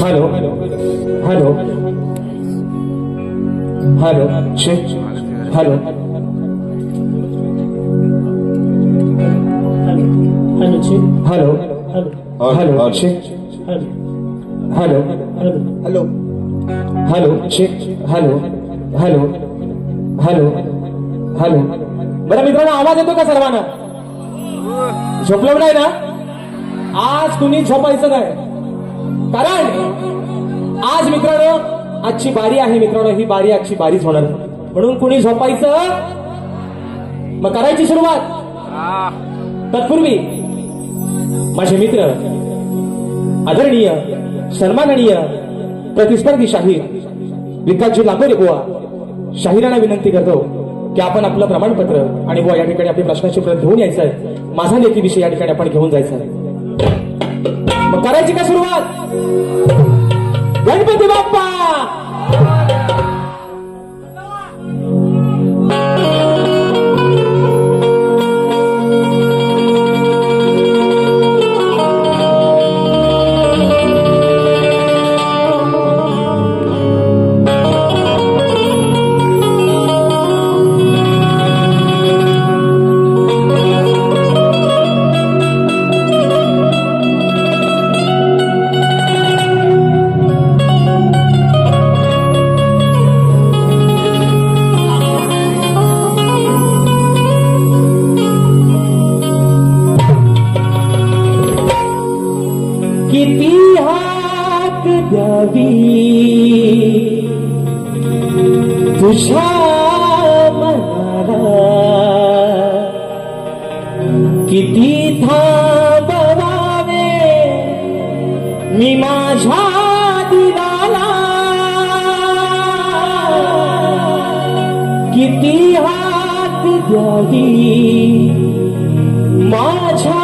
Hello hello hello check hello hello check hello hello check hello hello hello check hello hello hello hello. बरं मित्रांनो, आवाज येतो का सर्वांना? झोपलं नाही ना? आज कुणी झोपायचं नाही, कारण आज मित्रांनो आजची बारी आहे. मित्रांनो ही बारी आजची बारीच होणार, म्हणून कुणी झोपायचं. मग करायची सुरुवात. तत्पूर्वी माझे मित्र, आदरणीय सन्माननीय प्रतिस्पर्धी शाहीर विकासजी लांबोरे बुवा, शाहिरांना विनंती करतो की आपण आपलं प्रमाणपत्र आणि बुवा या ठिकाणी आपली प्रश्नाची प्रत घेऊन यायचं आहे. माझा लेखी विषय या ठिकाणी आपण घेऊन जायचं आहे. मग करायची का सुरुवात? गणपती बाप्पा. किती हाक द्यावी तुझ्या मनाला, किती थांबवावे मी माझ्या दिलाला, किती हाक द्यावी माझ्या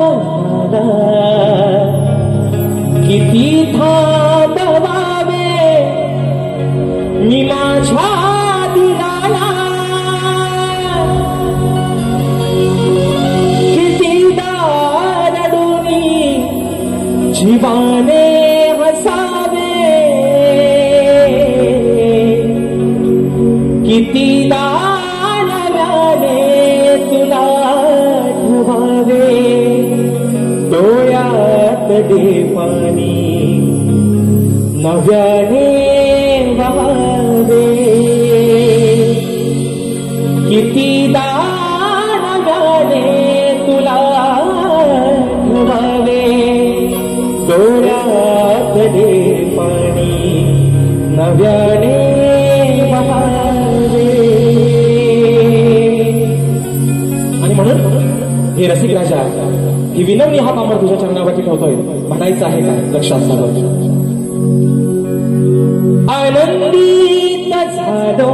मनाला, किती थांबवावे मी माझ्या दिलाला, कितीदा रडूनी जीवाने हसावे, कितीदा नव्याने तुला ठेवावे, डोळ्यात पाणी नव्याने वावे, कितीदा नव्याने तुला ठेवावे, डोळ्यात पाणी नव्याने वावे. आणि म्हणून हे रसिक राजा, ही विनम्र हा कामर तुझ्या चरणावरती ठेवतोय. म्हणायचं आहे का? लक्षात सांगा. आनंदित झालो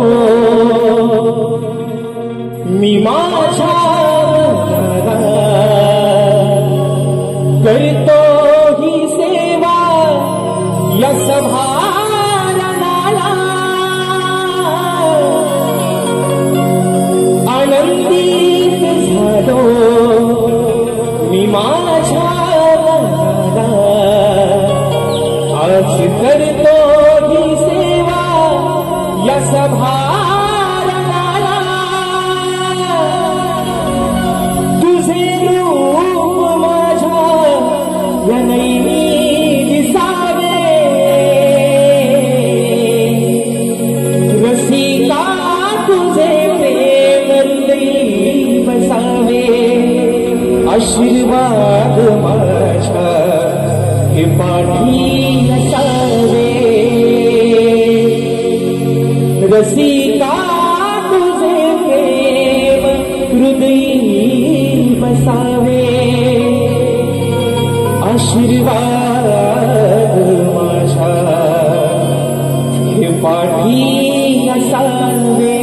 मी माझ्या करतो ही सेवा या सभारणाला, आनंदित झालो मी माझ्या मनाला, आज करतो ही सेवा या सभारणाला, तुझे रूप माझ्या या नैनी दिसावे, रसिका तुझे प्रेम हृदयी बसावे, आशीर्वाद माझ्या हे पाठी असावे, रसिका तुझे प्रेम हृदयी बसावे, आशीर्वाद माझ्या हे पाठी असावे.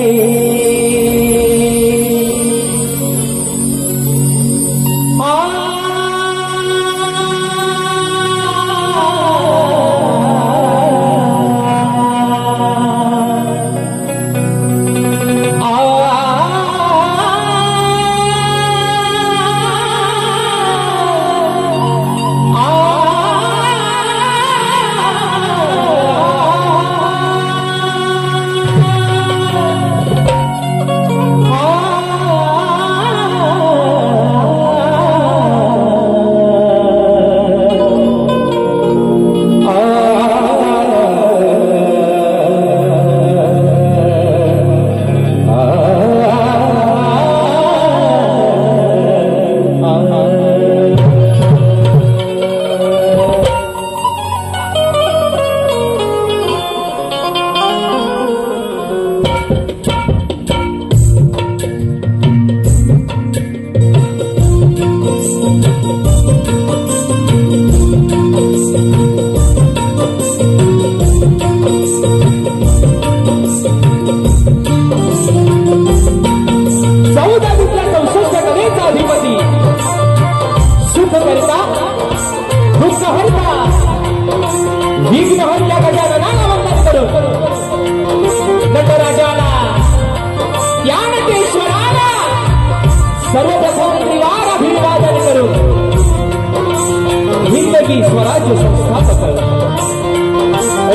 स्वराज्य संस्थापक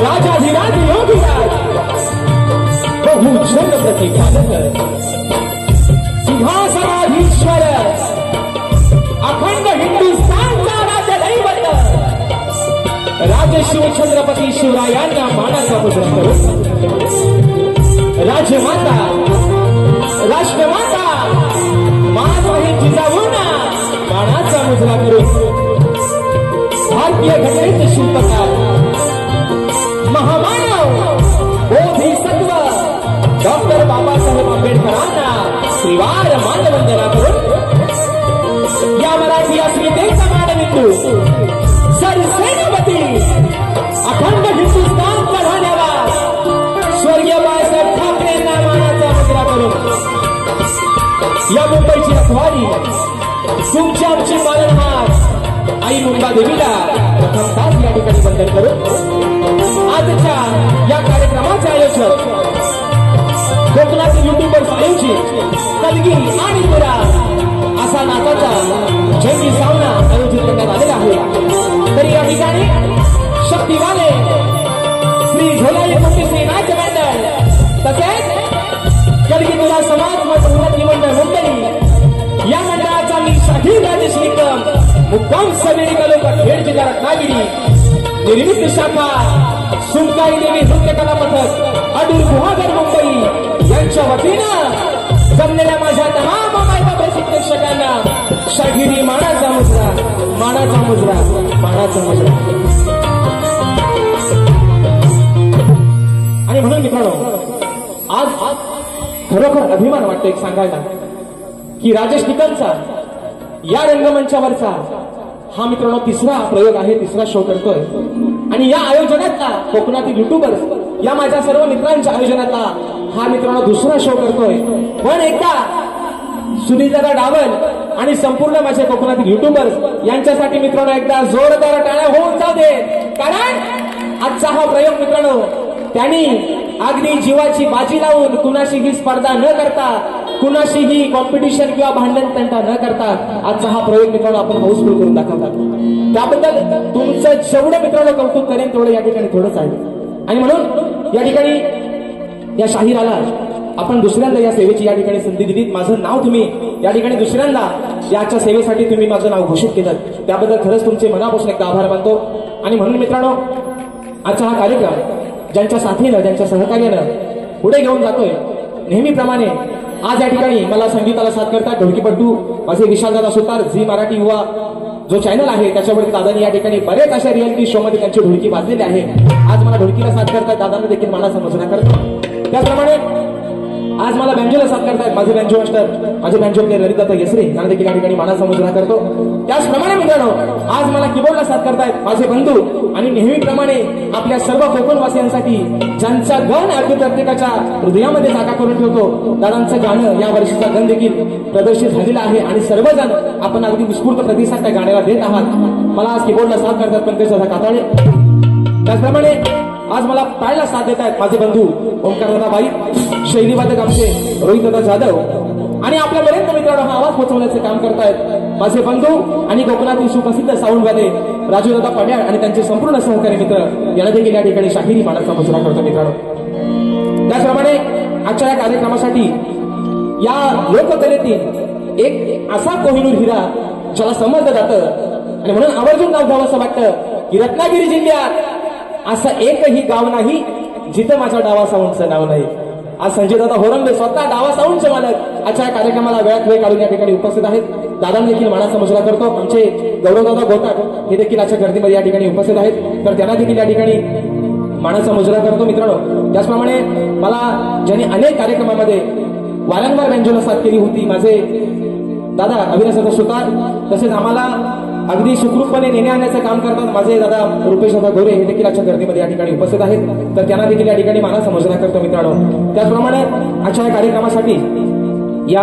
राजाधिराज योगीराज बहुजन प्रतिपादक सिंहासनाधीश्वर अखंड हिंदुस्थानचा राज्य दैवत राजे शिवछत्रपती शिवरायांना मानाचा मुजरा करून राजमाता राष्ट्रमाता महासाहेब जिजाऊंना मानाचा मुजरा करून भारतीय घटनेचे शिल्पकार महामानव बोधिसत्व डॉक्टर बाबासाहेब आंबेडकरांना त्रिवार मानवंदना करून या मराठी अस्मितेचा मानबिंदू सरसेनापती अखंड हिंदुस्थान घडवण्याला स्वर्गीय बाळासाहेब ठाकरे यांना मानाचा मुजरा करून या मुंबईची रखवारी तुमची आमची पालनहार आई मुंबा देवीला प्रथमतः या ठिकाणी वंदन करून आजच्या या कार्यक्रमाचे आयोजक कोकणातील युट्यूबर्स आयोजित कलगी आणि पुरा असा नाचाचा जंगी सामना आयोजित करण्यात आलेला आहे। तरी या ठिकाणी शक्तिवाले श्री झोलाली मोठे नाट्य मंडळ तसेच कलगी पुरा समाज उन्नती मंडळ मुंबई या मंडळाचा मी शाहीर राजेश निकम मुक्काम सवेरी तालुका खेड जिल्हा रत्नागिरी निर्मित शाखा सुमकाई देवी नृत्य कला पथक अडूर गुहागर मुंबई यांच्या वतीनं जमलेल्या माझ्या तमाम मायबा प्रसिद्ध प्रेक्षकांना शाहिरी मानाचा मुजरा मानाचा मुजरा मानाचा मुजरा। आणि म्हणून मित्रांनो आज खरोखर अभिमान वाटतो एक सांगायला की राजेश निकमचा या रंगमंचावरचा हा मित्रांनो तिसरा प्रयोग आहे, तिसरा शो करतोय आणि या आयोजनातला कोकणातील युट्यूबर्स या माझ्या सर्व मित्रांच्या आयोजनातला हा मित्रांनो दुसरा शो करतोय। पण एकदा सुनीलदादा डावल आणि संपूर्ण माझे कोकणातील युट्यूबर्स यांच्यासाठी मित्रांनो एकदा जोरदार टाळ्या होऊन जाऊ दे, कारण आजचा हा प्रयोग मित्रांनो त्यांनी अगदी जीवाची बाजी लावून कुणाशीही स्पर्धा न करता कुणाशीही कॉम्पिटिशन किंवा भांडण तंटा न करता आजचा हा प्रयोग मित्रांनो आपण हाऊसफुल करून दाखवतात। त्याबद्दल तुमचं जेवढं मित्रांनो कौतुक करेन तेवढं या ठिकाणी थोडंच आहे। आणि म्हणून या ठिकाणी या शाहिराला आपण दुसऱ्यांदा या सेवेची या ठिकाणी संधी दिली। माझं नाव तुम्ही या ठिकाणी दुसऱ्यांदा याच्या सेवेसाठी तुम्ही माझं नाव घोषित केलं, त्याबद्दल खरंच तुमचे मनापासून एकदा आभार मानतो। आणि म्हणून मित्रांनो आजचा हा कार्यक्रम ज्यांच्या साथीनं ज्यांच्या सहकार्यानं पुढे घेऊन जातोय नेहमीप्रमाणे आज या ठिकाणी मला संगीताला साथ करतात ढोलकीपट्टू माझे विशालदादा सुतार झी मराठी युवा जो चॅनल आहे त्याच्यावरती दादांनी या ठिकाणी बरेच अशा रियालिटी शो मध्ये त्यांची ढोलकी वाजलेली आहे। आज मला ढोलकीला साथ करतात दादांना देखील मला समजणा करतो। त्याचप्रमाणे आज मला बँजोला साथ करतायत माझे बँजो मास्टर माझे बँजो प्लेयर ललितदादा येसरे त्यांना देखील या ठिकाणी मला समजणा करतो। त्याचप्रमाणे मित्रांनो आज मला कीबोर्डला साथ करतायत माझे बंधू आणि नेहमीप्रमाणे आपल्या सर्व कोकणवासियांसाठी ज्यांचा गण अगदी प्रत्येकाच्या हृदयामध्ये जागा करून ठेवतो दादांचं गाणं या वर्षीचा गण देखील प्रदर्शित झालेला आहे आणि सर्वजण आपण अगदी उत्स्फूर्त प्रतिसाद त्या गाण्याला देत आहात। मला आज कीबोर्डला साथ करतात पंकजदादा काताळे, त्याचप्रमाणे आज मला पाहायला साथ देत आहेत माझे बंधू ओंकारदादा बाई शैलीवादक आमचे रोहितदादा जाधव आणि आपल्यापर्यंत मित्रांनो हा आवाज पोहोचवण्याचे काम करतायत माझे बंधू आणि कोकणातील सुप्रसिद्ध साऊंडवाले राजूदादा पड्याळ आणि त्यांचे संपूर्ण सहकारी मित्र यांना देखील या ठिकाणी शाहिरी मानाचा मुजरा करतो मित्रांनो। त्याचप्रमाणे आजच्या या कार्यक्रमासाठी या लोककलेतील एक असा कोहिनूर हिरा ज्याला समजलं जातं आणि म्हणून आवर्जून नाव घ्यावं असं वाटतं की रत्नागिरी जिल्ह्यात असं एकही गाव नाही जिथं माझ्या डावा साऊंडचं नाव नाही। आज संजय दादा होरंबे स्वतः डावा साऊंडचे मालक आजच्या कार्यक्रमाला वेळात वेळ काढून या ठिकाणी उपस्थित आहेत। दादांना देखील मानाचा मुजरा करतो। आमचे गौरवदादा गोताक हे देखील आजच्या गर्दीमध्ये या ठिकाणी उपस्थित आहेत, तर त्यांना देखील या ठिकाणी मानाचा मुजरा करतो मित्रांनो। त्याचप्रमाणे मला ज्यांनी अनेक कार्यक्रमामध्ये वारंवार बँजोला साथ केली होती माझे दादा अविनाश दादा सुतार, तसेच आम्हाला अगदी सुखरूपपणे नेणे आणण्याचं काम करतात माझे दादा रुपेश दादा गोरे, हे देखील आजच्या गर्दीमध्ये या ठिकाणी उपस्थित आहेत. तर त्यांना देखील या ठिकाणी मानाचा मुजरा करतो मित्रांनो. त्याचप्रमाणे आजच्या या कार्यक्रमासाठी या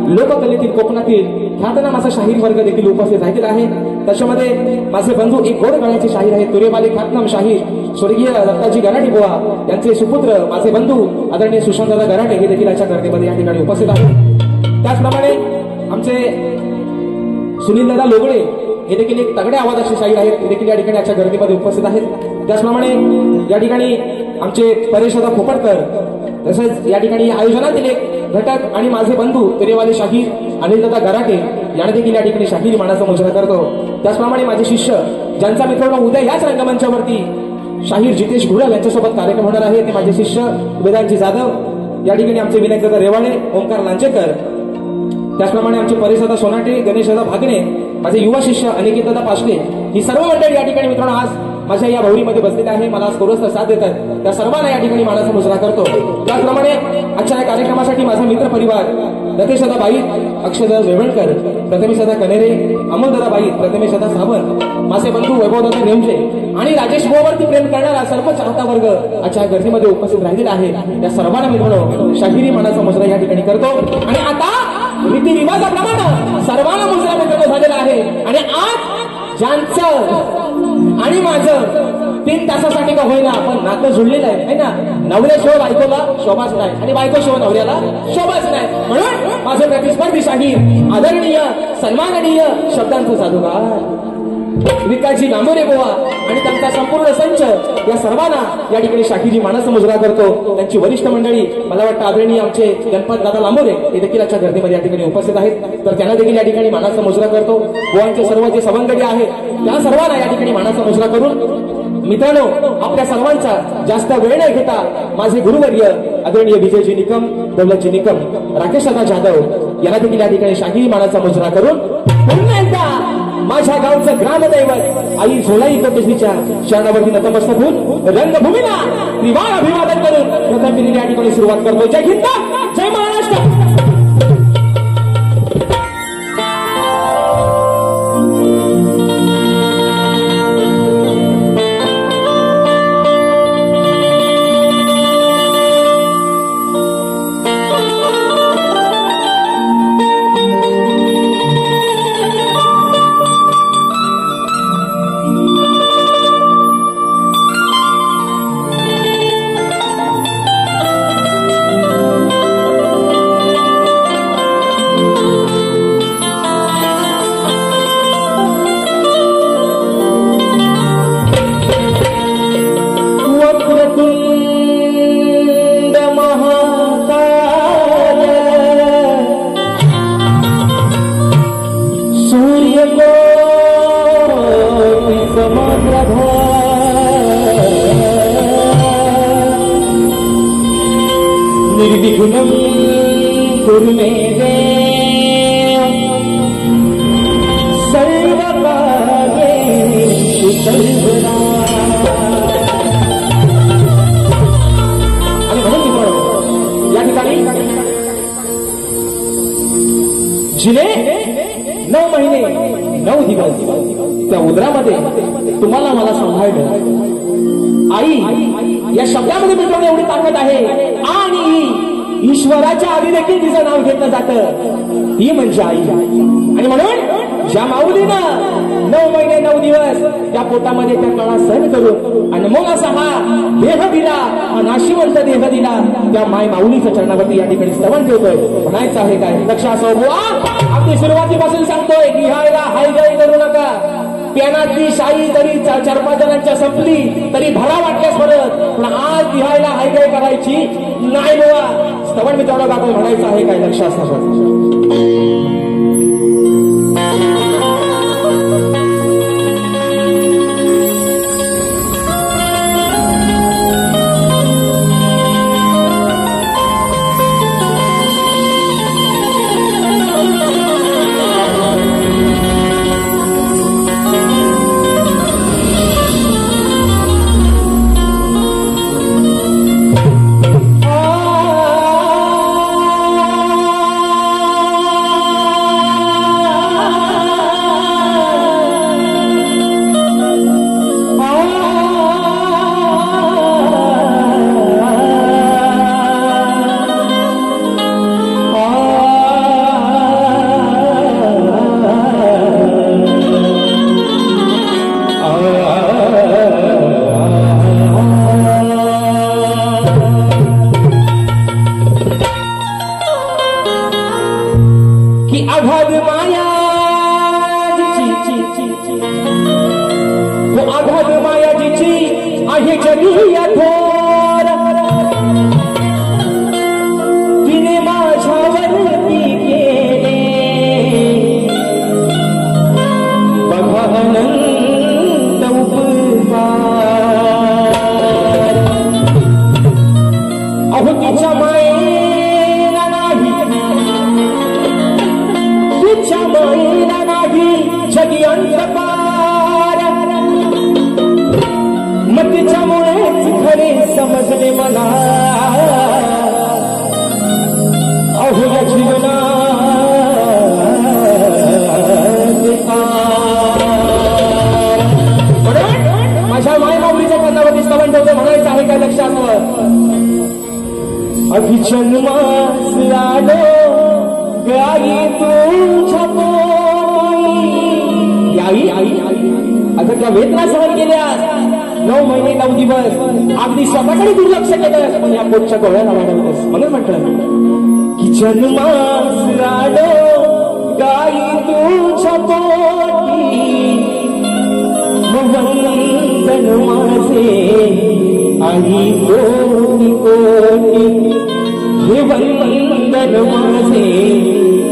लोककलेतील कोकणातील ख्यातनाम असा शाहीर वर्ग देखील उपस्थित झालेला आहे. त्याच्यामध्ये माझे बंधू एक गोड गळ्याचे शाहीर आहेत, तुरेवाले ख्यातनाम शाहीर स्वर्गीय दत्ताजी गराटे बुवा यांचे सुपुत्र माझे बंधू आदरणीय सुशांतदादा गराटे हे देखील आजच्या गर्दीमध्ये या ठिकाणी उपस्थित आहेत. त्याचप्रमाणे आमचे सुनीलदादा लोगडे हे देखील एक तगड्या आवाजाचे शाहीर आहेत, ते देखील या ठिकाणी आजच्या गर्दीमध्ये उपस्थित आहेत. त्याचप्रमाणे या ठिकाणी आमचे परेशदादा खोपटकर, तसेच या ठिकाणी आयोजनातील एक घटक आणि माझे बंधू तुरेवाले शाहीर अनिलदादा गराटे यांना देखील या ठिकाणी शाहीर मानाचा मुजरा करतो. त्याचप्रमाणे माझे शिष्य ज्यांचा मित्रांनो उद्या याच रंगमंचावरती शाहीर जितेश घुरल यांच्यासोबत कार्यक्रम होणार आहे, ते माझे शिष्य वेदांतजी जाधव, या ठिकाणी आमचे विनायकदादा रेवाळे, ओंकार लांचेकर, त्याचप्रमाणे आमचे परेशदादा सोनाटे, गणेशदादा भागणे, माझे युवा शिष्य अनिकेतदादा पाशले, ही सर्व मंडळी या ठिकाणी मित्रांनो आज माझ्या या भौरीमध्ये बसलेले आहे. मला आज थोडंसं साथ देतात, त्या सर्वांना या ठिकाणी मानाचा मुजरा करतो. त्याचप्रमाणे आजच्या या कार्यक्रमासाठी माझा मित्र परिवार रतेशदादा बाई, अक्षयदादा वेवणकर, प्रथमेशदादा कनेरे, अमोलदादा बाई, प्रथमेशदादा सावंत, माझे बंधू वैभवदादा नेमजे आणि राजेश भाऊवरती प्रेम करणारा सर्व चाहता वर्ग आजच्या गर्दीमध्ये उपस्थित राहिलेला आहे. त्या सर्वांना मित्रांनो शाहिरी मानाचा मुजरा या ठिकाणी करतो. आणि आता रीतिरिवाजाप्रमाणे सर्वांना मुजरा मित्रांनो झालेला आहे. आणि आज ज्यांचं आणि माझं 3 तासासाठी का होईना पण नातं जुळलेलं आहे ना, नवऱ्याशिवाय बायकोला शोभाच नाही आणि बायकोशिवाय नवऱ्याला शोभाच नाही. म्हणून माझे प्रतिस्पर्धी शाहीर आदरणीय सन्माननीय शब्दांचं जादूगार विकासजी लांबोरे बुवा आणि त्यांचा संपूर्ण संच या सर्वांना या ठिकाणी शाहीरी मानाचा मुजरा करतो. त्यांची वरिष्ठ मंडळी मला वाटतं आदरणीय आमचे गणपत दादा लांबोरे हे देखील आजच्या गर्दीमध्ये या ठिकाणी उपस्थित आहेत, तर त्यांना देखील या ठिकाणी मानाचा मुजरा करतो. बुवांचे सर्व जे सवंगडी आहेत त्या सर्वांना या ठिकाणी मानाचा मुजरा करून मित्रांनो आपल्या सर्वांचा जास्त वेळ न घेता माझे गुरुवर्य आदरणीय विजयजी निकम, दौलतजी निकम, राकेश दादा जाधव यांना देखील या ठिकाणी शाहीरी मानाचा मुजरा करून पुन्हा एकदा माझ्या गावचं ग्रामदैवत आई झोलाई कोटेश्वरीच्या शरणावरती नतमस्तक होऊन रंगभूमीला त्रिवार अभिवादन करून प्रथम या ठिकाणी सुरुवात करतो. जय हिंद, जय महाराष्ट्र. निर्विघ्नं कुरु मे देव सर्वकार्येषु सर्वदा. आणि म्हणून मित्रांनो या ठिकाणी जिने 9 महिने 9 दिवस त्या उदरामध्ये तुम्हाला मला सांभाळलं. आई या शब्दामध्ये मित्रांनो एवढी ताकद आहे आणि ईश्वराच्या आधी देखील तिचं नाव घेतलं जातं, ती म्हणजे आई. आणि म्हणून ज्या माऊलीनं 9 महिने 9 दिवस त्या पोटामध्ये त्या काळा सहन करून अनमोल असा हा देह दिला, हा नाशिवंत देह दिला, त्या माय माऊलीच्या चरणावरती या ठिकाणी स्तवन ठेवतोय. म्हणायचं आहे काय लक्ष असं बुवा, अगदी सुरुवातीपासून सांगतोय लिहायला हाय गाय करू नका. प्यानातली शाई तरी 4-5 जणांच्या संपली तरी भरा वाटल्यास परत, पण आज लिहायला हाय गाय करायची नाही बुवा. स्तवन मित्रांनो गातो म्हणायचं आहे काय लक्ष असं. आघात माया आघात मायाजीची आहे जगी थोर तिने माझ्यावरती केले बघा अनंत उपकार अहो तिच्या मायेला नाही तिच्या मायेला नाही जगी अंतपार मग तिच्यामुळेच खरे समजले मला अहो या जीवनात माझ्या मायमाऊलीच्या पदावरती स्तवन ठेवते म्हणायचं आहे काय लक्षात अभिजन्मास आलो गाई तुझ्या पोटी आई आई आता त्या वेदना सहन केल्या 9 महिने 9 दिवस अगदी स्वतःकडे दुर्लक्ष केलं पण या पोटच्या गोळ्याला वाढवलंस म्हणून म्हटलं की जन्मास आलो गाई तुझ्या पोटी वंदन माझे आई कोटी कोटी हे वंदन माझे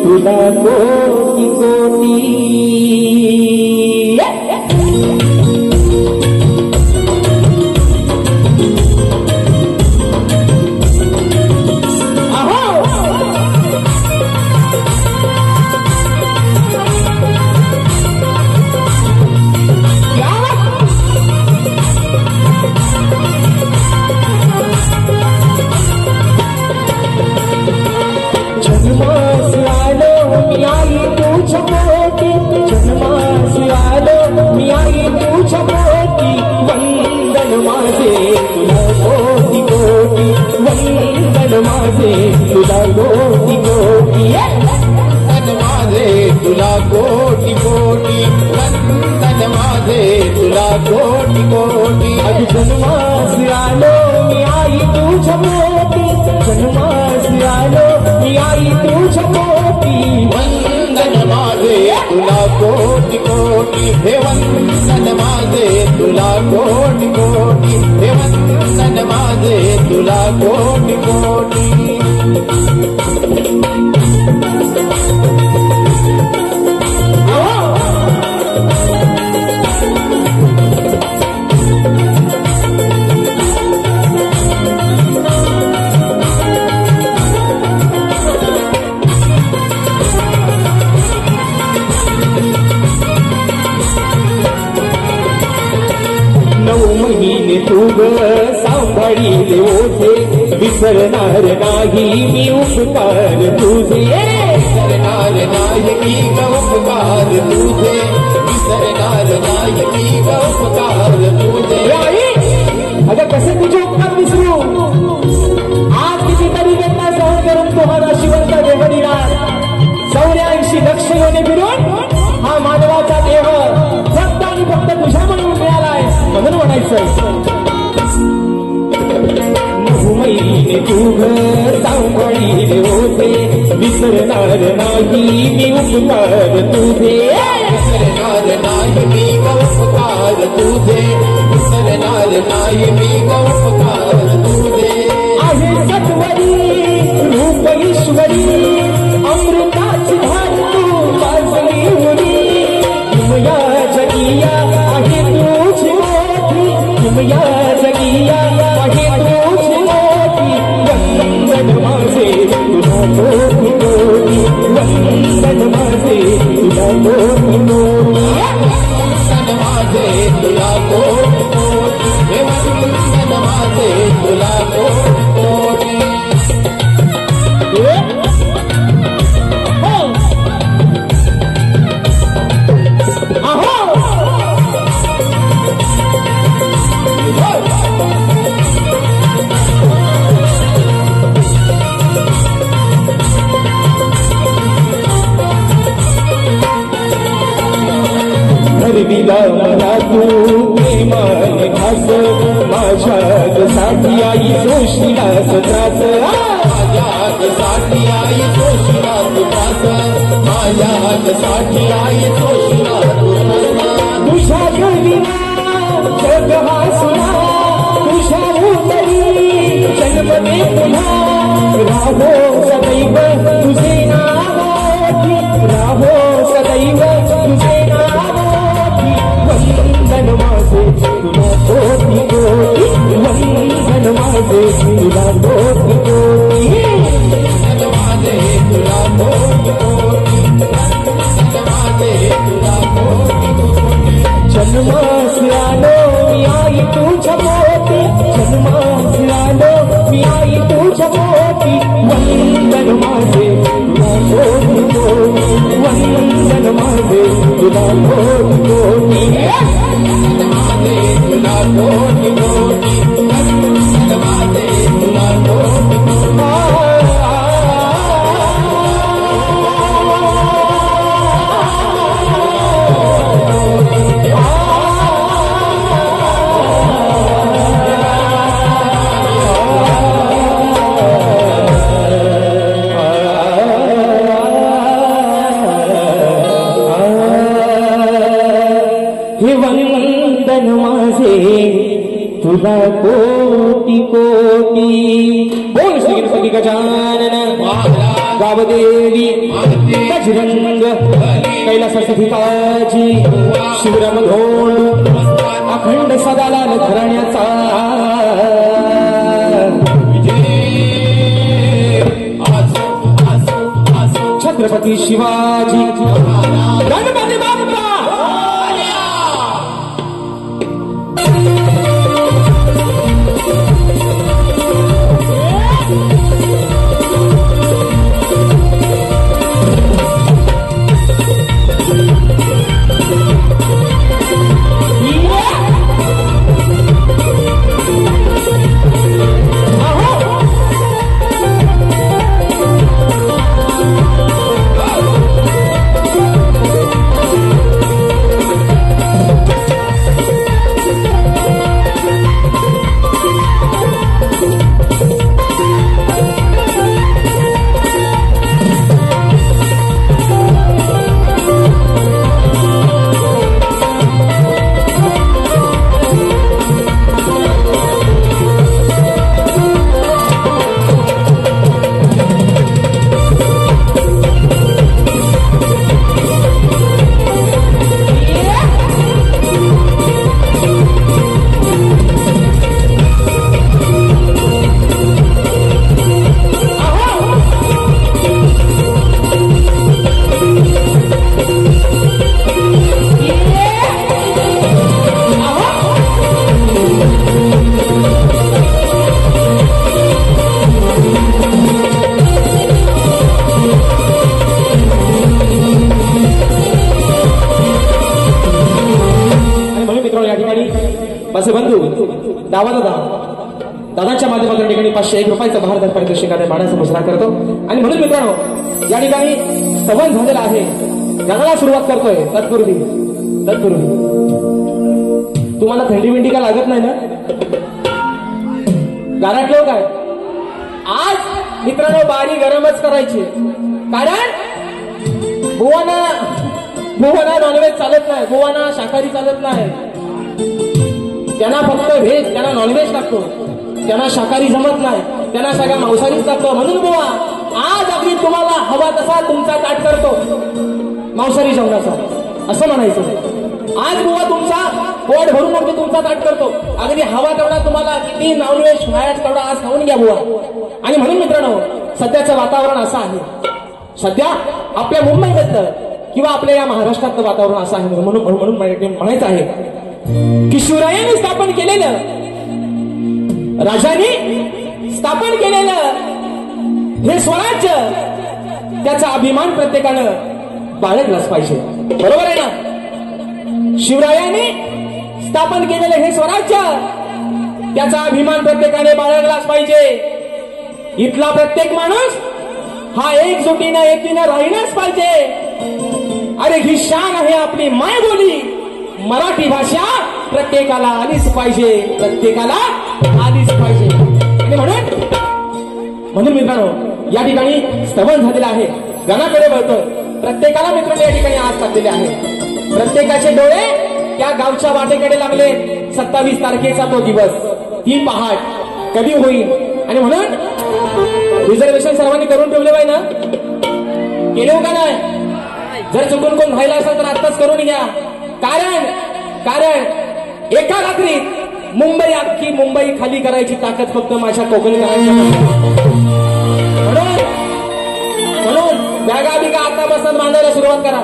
तुला कोटी कोटी तुला कोटी कोटी वंदन माझे तुला कोटी कोटी वंदन माझे तुला कोटी कोटी अगं जन्मास आलो मी आई तुझ्या पोटी जन्मास आलो मी आई तुझ्या पोटी वंदन माझे तुला कोटी कोटी हे वंदन माझे तुला कोटी कोटी हे वंदन माझे तुला कोटी कोटी महिने तू ग सांभाळीले ओझे विसरणार नाही मी उपकार तुझे विसरणार नाही मी उपकार तुझे विसरणार नाही मी उपकार तुझे अगं कसे तुझे उपकार विसरू आज कितीतरी वेदना सहन करून तुम्हाला शिवंत देह दिला 84 लक्ष योने फिरून हा मानवाचा देह फक्त आणि फक्त तुझ्यामुळे मिळालाय म्हणून म्हणायचं महिने तू घर सांभाळीले होते विसरणार नाही मी उपकार तुझे विसरणार नाही मी उपकार तुझे विसरणार नाही मी उपकार तुझे आहे सत्वरी रूप ईश्वरी अमृताची धार तू वाजली उरी किमया जगिया आहे तुझी मोठी किमया जगिया आहे तुझी मोठी वंदन माझे तुला कोटी कोटी वंदन माझे तुला कोटी कोटी वंदन माझे तुला कोटी कोटी हे वंदन माझे तुला कोटी कोटी दिला मला तू प्रेमाने घास माझ्या साठी आई सृष्टीला त्रास माझ्यासाठी आई तोशिला तुझास माझ्यासाठी आई तोशिला तुझ्या विना जग वासुना तुझ्या उतरी जन्म दे पुन्हा राहो सदैव तुझे नावाची राहो सदैव तुझे नावाची वंदन माझे तुला कोटी कोटी वंदन माझे तुला कोटी कोटी माझे तुला कोटी कोटी माझे तुला कोटी कोटी जन्मास आलो मी आई तुझ्या पोटी जन्मास आलो मी आई तुझ्या पोटी वंदन माझे तुला कोटी कोटी वंदन माझे तुला कोटी कोटी माझे तुला कोटी कोटी माझे तुला कोटी वंदन माझे तुला कोटी कोटी बोल श्री गणपती गजानन गावदेवी बजरंग कैलासाधिकाजी शिवराम धोंड अखंड सदालाल घराण्याचा छत्रपती शिवाजी गणपती बाप्पा माझे बंधू दावा दादाच्या माध्यमातून ठिकाणी 501 रुपयाचा बहारदार पारितोषिकाने मानाचा मुजरा करतो आणि म्हणून मित्रांनो या ठिकाणी स्तवन झालेला आहे गाण्याला सुरुवात करतोय तत्पूर्वी तुम्हाला थंडी विंडी का लागत नाही ना गाराटलो काय आज मित्रांनो बारी गरमच करायची कारण बुवाना नॉनव्हेज चालत नाही बुवाना शाकाहारी चालत नाही त्यांना फक्त व्हेज त्यांना नॉनव्हेज लागतो त्यांना शाकाहारी जमत नाही त्यांना सगळ्या मांसाहारीच लागतो म्हणून बुवा आज अगदी तुम्हाला हवा तसा तुमचा ताट करतो मांसाहारी जेवणाचा असं म्हणायचं आज बुवा तुमचा पोट भरून म्हणजे तुमचा ताट करतो अगदी हवा तेवढा तुम्हाला किती नॉनव्हेज खायच तेवढा आज खाऊन घ्या बुवा आणि म्हणून मित्रांनो सध्याचं वातावरण असं आहे सध्या आपल्या मुंबईमधलं किंवा आपल्या या महाराष्ट्रातलं वातावरण असं आहे म्हणून म्हणायचं आहे की शिवरायांनी स्थापन केलेलं राजांनी स्थापन केलेलं हे स्वराज्य त्याचा अभिमान प्रत्येकानं बाळगलाच पाहिजे बरोबर आहे ना शिवरायांनी स्थापन केलेलं हे स्वराज्य त्याचा अभिमान प्रत्येकाने बाळगलाच पाहिजे इथला प्रत्येक माणूस हा एकजुटीनं एकीनं राहिलाच पाहिजे अरे ही शान आहे आपली मायबोली मराठी भाषा प्रत्येकाला आलीच पाहिजे आणि म्हणून म्हणून मित्रांनो या ठिकाणी स्तवन झालेलं आहे, गणाकडे वळतोय. प्रत्येकाला मित्रांनो या ठिकाणी आज टाकलेले आहे. प्रत्येकाचे डोळे त्या गावच्या वाटेकडे लागले. 27 तारखेचा तो दिवस, ती पहाट कधी होईल. आणि म्हणून रिझर्वेशन सर्वांनी करून ठेवले पाहिजे ना, केले का नाही? जर चुकून कोण राहिला असेल तर आत्ताच करून घ्या. कारण एका रात्रीत मुंबई, अख्खी मुंबई खाली करायची ताकद फक्त माझ्या कोकणकरांच्या. म्हणून बॅगा बिगा आतापासून बांधायला सुरुवात करा.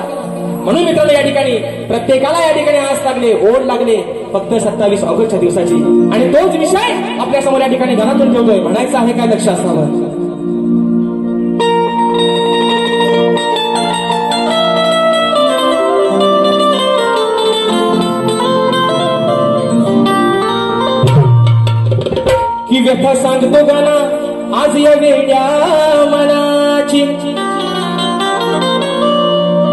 म्हणून मित्रांनो या ठिकाणी प्रत्येकाला या ठिकाणी आस लागले, ओढ लागले फक्त 27 ऑगस्टच्या दिवसाची. आणि तोच विषय आपल्या समोर या ठिकाणी घरातून ठेवतोय. म्हणायचं आहे काय लक्ष असावं. की व्यथा सांगतो गाना आज या वेड्या मनाची,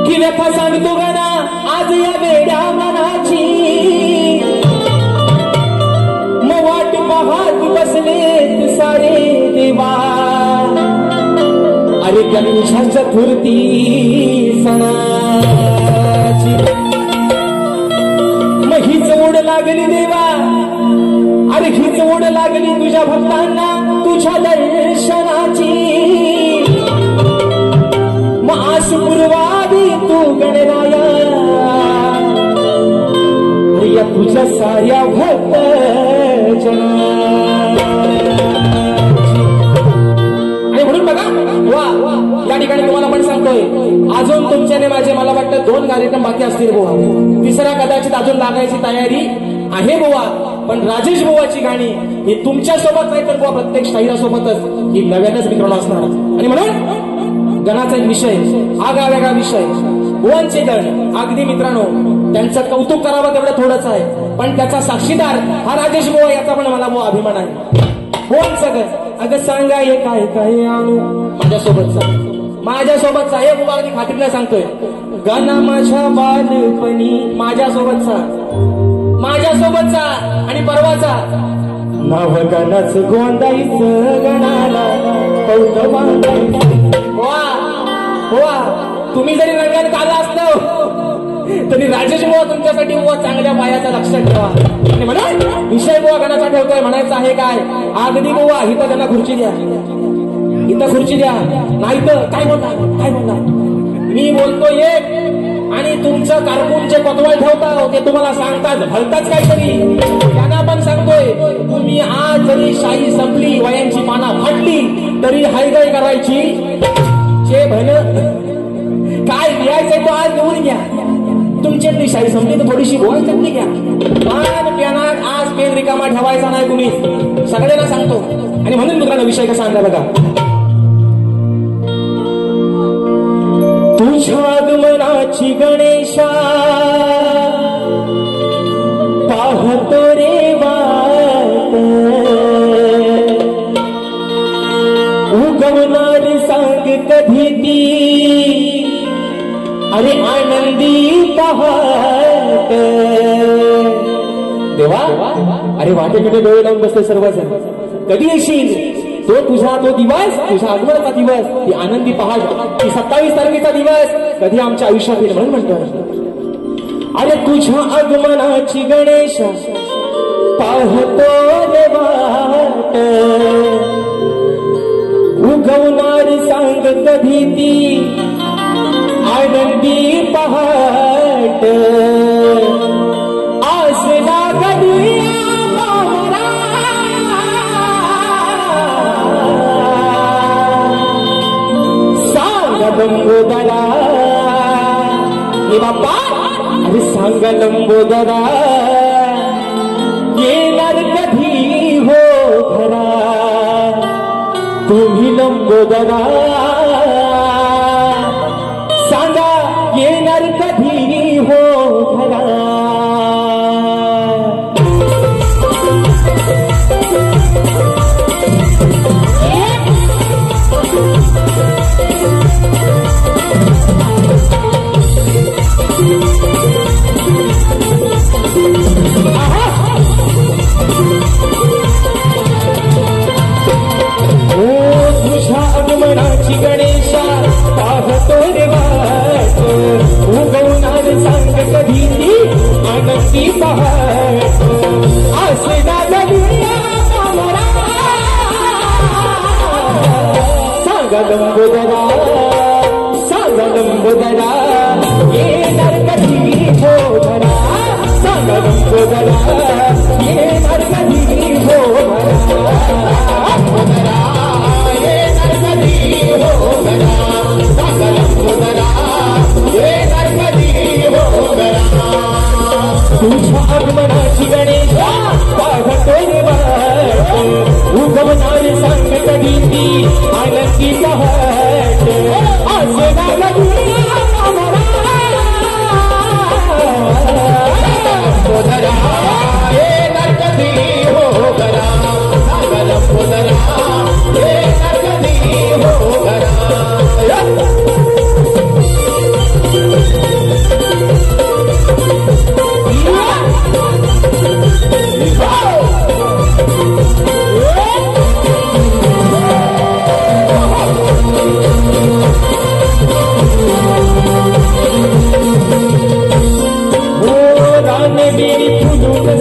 की व्यथा सांगतो गाना आज या वेड्या मनाची. मग वाट पाहत बसलेत सारे देवा, अरे गणेशा चतुर्थी सणाची. मग हीच ओढ लागली देवा, अरे हीच ओढ लागली तुझ्या भक्तांना तुझ्या दर्शनाची. मग आस पुरवावी तू गणराया या तुझ्या साऱ्या भक्त जनाची. आणि म्हणून बघा वा या ठिकाणी तुम्हाला पण सांगतोय, अजून तुमच्याने माझे मला वाटतं 2 कार्यक्रम बाकी असतील बुवा. तिसरा कदाचित अजून लागायची तयारी आहे बुवा. पण राजेश बुवाची गाणी ही तुमच्या सोबत नाही तर बुवा प्रत्येक शाहिरासोबतच ही नव्यानच मित्रांनो असणार. आणि म्हणून गणाचा एक विषय, आगळावेगळा विषय, बुवांचे गण. अगदी मित्रांनो त्यांचं कौतुक करावं तेवढं थोडंच आहे, पण त्याचा साक्षीदार हा राजेश बुवा, याचा पण मला बुवा अभिमान आहे. बुवांचं गण अगं सांगा हे काय काय आणू माझ्यासोबतचा हे बुवा अगदी खात्रीने सांगतोय. गाणा माझ्या बालपणी माझ्यासोबतचा आणि परवाचा. नाव गाण्याच गोंदाईचं गणाला कौत बांधायचं. हो तुम्ही जरी रंगाने काला असलो तरी राजेश बुवा तुमच्यासाठी बुवा चांगल्या पायाचा लक्षात ठेवा. आणि म्हणून विषय बुवा गणाचा ठेवतोय. म्हणायचं आहे काय अगदी बुवा इथं त्यांना खुर्ची द्या, इथं खुर्ची द्या, नाही तर काय बोलता मी बोलतो एक आणि तुमचं कारकूनचे पतवाल ठेवता ते तुम्हाला सांगतात भलताच काहीतरी. त्यांना पण सांगतोय तुम्ही आज जरी शाही संपली, वयांची पाना फाटली तरी हायगाय करायची. जे भल काय लिहायचंय तो आज निवडून घ्या. तुमच्यातली शाही संपली तर थोडीशी गोळ चटणी घ्या. पान पेनात आज पेन रिकामा ठेवायचा नाही तुम्ही, सगळ्यांना सांगतो. आणि म्हणून मित्रांनो विषय कसा आणला बघा. तुझ्या आगमनाची गणेशा पाहतो रे वाट, उगवणार सांग कधी ती अरे आनंदी पहाट. देवा अरे वाटेकडे डोळे लावून बसले सर्वजण. कधी येशील तो तुझा तो दिवस, तुझ्या आगमनाचा दिवस, ती आनंदी पहाट, ती 27 तारखेचा दिवस कधी आमच्या आयुष्यात येईल. म्हणून म्हणतो अरे तुझ्या आगमनाची गणेश पाहतो रे वाट, उगवणार सांग कधी ती आनंदी पहाट. आस लागली लंबोदरा हे बाप्पा अरे सांग लंबोदरा येणार कधी हो घरा तुम्ही लंबोदरा. सांगा येणार कधी हो घरा. तुझ्या आगमनाची गणेशा पाहतोय वाट उगवणार सांग कधी ती आनंदी पहाट असे लंबोदरा येणार कधी हो घरा सांगा लंबोदरा येणार कधी हो घरा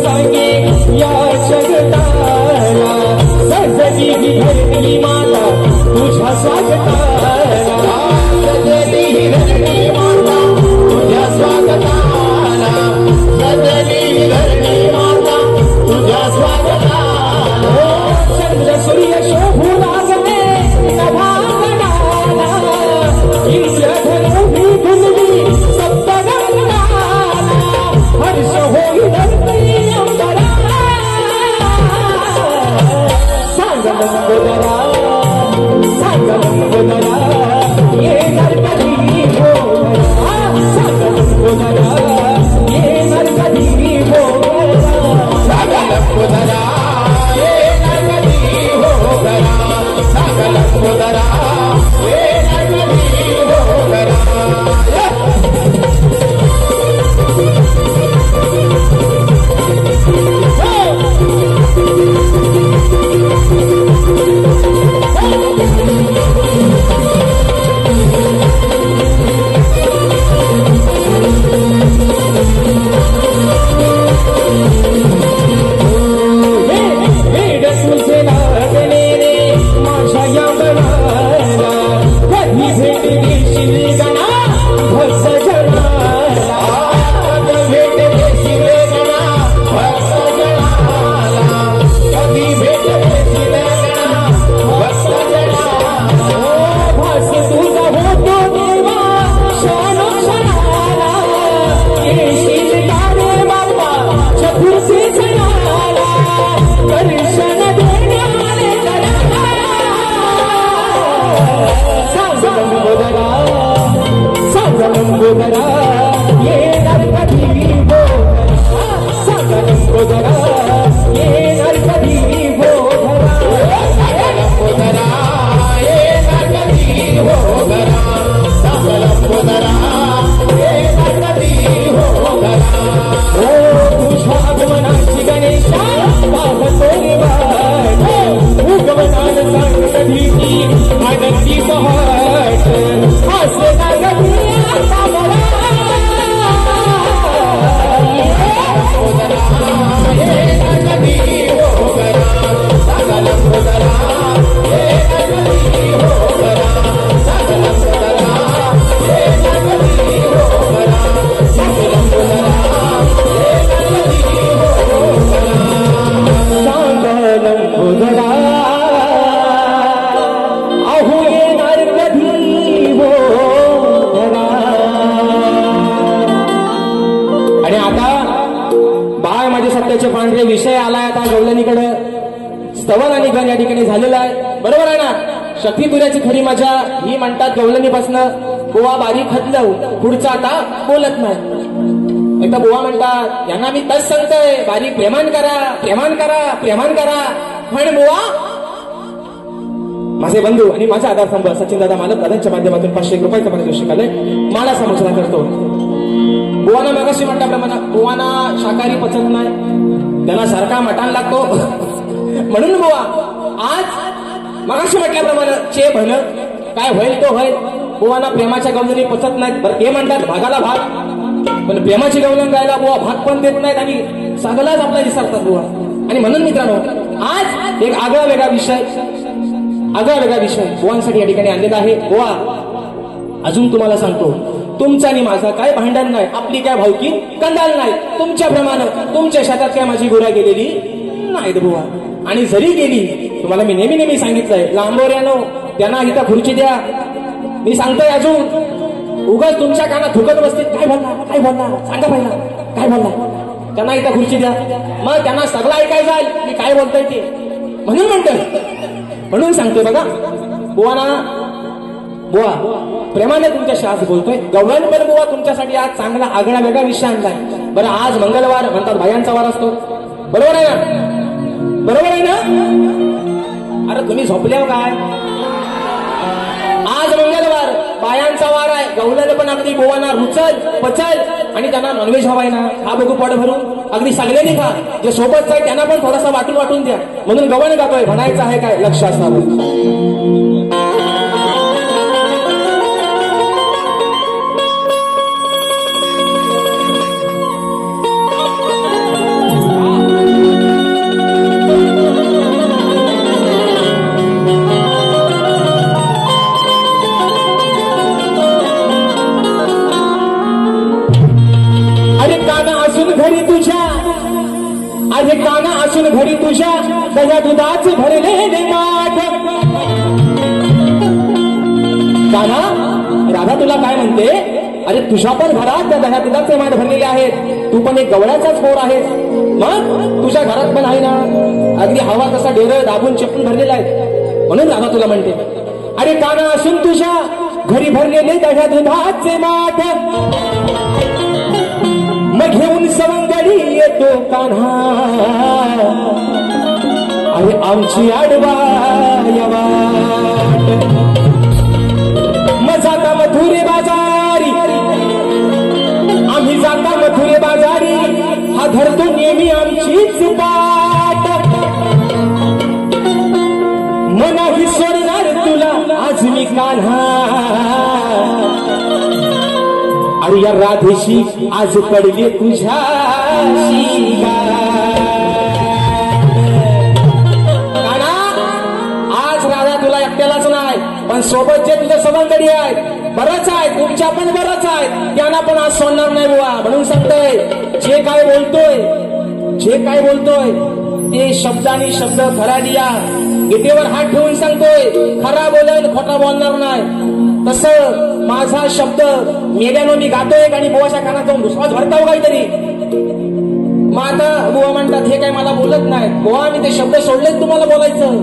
सांगे या जगताला सजली ही धरणी माता तुझ्या स्वागताला सजली ही धरणी माता तुझ्या स्वागताला सजली ही धरणी माता तुझ्या स्वागताला चंद्र सूर्य शोभू लागले सभागणाला इंद्रधनु ही गुंजली सप्तगंगाला हर्ष होई धरती अंबरा सांग लंबोदरा येणार कधी हो घरा सांग लंबोदरा येणार कधी हो सांगा लंबोदरा येणार कधी हो घरा सांगा लंबोदरा येणार कधी हो घरा पांढरे विषय आलाय आता गवलनीकडे स्तवन आणि गण या ठिकाणी झालेला आहे. बरोबर आहे ना. शक्तीपुऱ्याची खरी मजा ही म्हणतात गवलनीपासनं गोवा बारीक खतलव पुढचा आता बोलत नाही. एकदा गोवा म्हणतात यांना मी तस सांगतोय बारीक प्रेमान करा प्रेमान करा प्रेमान करा. पण गोवा माझे बंधू आणि माझा आधारस्तंभ सचिन दादा मालक दादांच्या माध्यमातून 500 रुपयाचा पारितोषिक आले. मला समजला करतो. गोवाना मागाशी म्हटल्याप्रमाणे गोवाना शाकाहारी पचत नाही त्यांना सारखा मटाण लागतो म्हणून गोवा आज मगाशी म्हटल्याप्रमाणे चे भन काय होईल तो होईल. गोवाना प्रेमाच्या गवलनी पचत नाहीत. बरं ते म्हणतात भागाला भाग पण प्रेमाची गवलन गायला गोवा भाग पण देत नाहीत आणि सगळाच आपला विसरतात गोवा. आणि म्हणून मित्रांनो आज एक आगळा वेगळा विषय गोवांसाठी या ठिकाणी आणलेला आहे. गोवा अजून तुम्हाला सांगतो तुमचा आणि माझा काय भांडण नाही आपली काय भावकी कंदाल नाही. तुमच्याप्रमाणे तुमच्या शेतात काय माझी गुरा गेलेली नाहीत बुवा. आणि जरी गेली तुम्हाला मी नेहमी सांगितलंय लांबोऱ्यानो त्यांना इथं खुर्ची द्या. मी सांगतोय अजून उगाच तुमच्या कानात थुकत बसतील. काय बोलणार सांगा पहिला काय बोलणार त्यांना इथं खुर्ची द्या. मग त्यांना सगळं ऐकायचं आहे मी काय बोलतोय ते, म्हणून म्हणतोय. म्हणून सांगतोय बघा बुवा ना, बुवा प्रेमाने तुमच्याशी आज बोलतोय. गवळणकर बुवा तुमच्यासाठी आज चांगला आगळा वेगळा विषय आणलाय. बरं आज मंगळवार म्हणतात बायांचा वार असतो, बरोबर आहे ना? बरोबर आहे ना? अरे तुम्ही झोपले हो काय? आज मंगळवार बायांचा वार आहे. गवळण पण अगदी बुवांना रुचल पचल आणि त्यांना नॉनव्हेज हवाय ना, हा बघू पोट भरून अगदी सगळ्यांनी खा. जे सोबत आहे त्यांना पण थोडासा वाटून द्या. म्हणून गवळण गातोय. म्हणायचं आहे काय लक्ष असावं. अरे काना असून घरी तुझ्या दह्या दुधाचे भरलेले माठ. काना राधा तुला काय म्हणते, अरे तुझ्या पण घरात त्या दह्या दुधाचे माठ भरलेले आहेत. तू पण एक गवळ्याचाच पोर आहेस. मग तुझ्या घरात पण आहे ना अगदी हवा तसा डेर दाबून चपून भरलेला आहे. म्हणून राधा तुला म्हणते, अरे काना असून तुझ्या घरी भरलेले दह्या दुधाचे माठ. मग घेऊन सवंगडी येतो कान्हा, अरे आमची आडवाय वाट. मग जाता मथुरे बाजारी, आम्ही जाता मथुरे बाजारी, हा धरतो नेहमी आमचीच पाट. मनाही सोडणार तुला आज मी कान्हा, अरे या राधेशी आज पडली तुझ्याशी काना. आज राधा तुला एकट्यालाच नाही पण सोबत जे तुझ्या सवंगडी आहेत बरंच आहे, तुमच्या पण बरंच आहे, त्यांना पण आज सोडणार नाही बुवा. म्हणून सांगतोय जे काय बोलतोय ते शब्दानी शब्द खरा लिया. गीतेवर हात ठेवून सांगतोय खरा बोलेल खोटा बोलणार नाही. तसं माझा शब्द मेल्यानो मी गातोय आणि बुवाच्या कानात जाऊन दुसराच भरताव काहीतरी. मग आता बुवा म्हणतात हे काय मला बोलत नाही. बुवा मी ते शब्द सोडलेच तुम्हाला बोलायचं,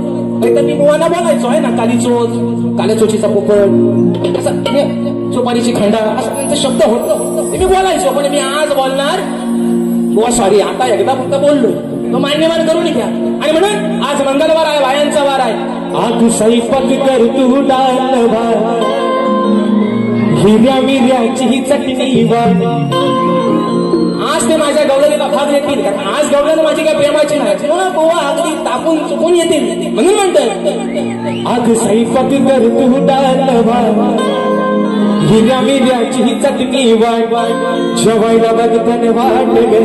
तर मी बुवाना बोलायचो आहे ना. कालेचोचीचा पोपट असं सुपारीची खंडा असं त्यांचा शब्द होतो ते मी बोलायचो. पण मी आज बोलणार बुवा सॉरी आता एकदा फक्त बोललो तो मान्यमान करून घ्या. आणि म्हणून आज मंगळवार आहे बायांचा वार आहे. आज स्वयंपाक कर तू डाळ हिरव्या मिऱ्याची ही चटणी वाट. आज ते माझ्या गवळणीला भाग येतील कारण आज गवळण माझी काय प्रेमाची नाही. बुवा अगदी तापून चुकून येतील म्हणून म्हणतोय आज स्वयंपाक कर तू डाळ हिरव्या मिऱ्याची ही चटणी वाट. जेवायला बघताना वाट गे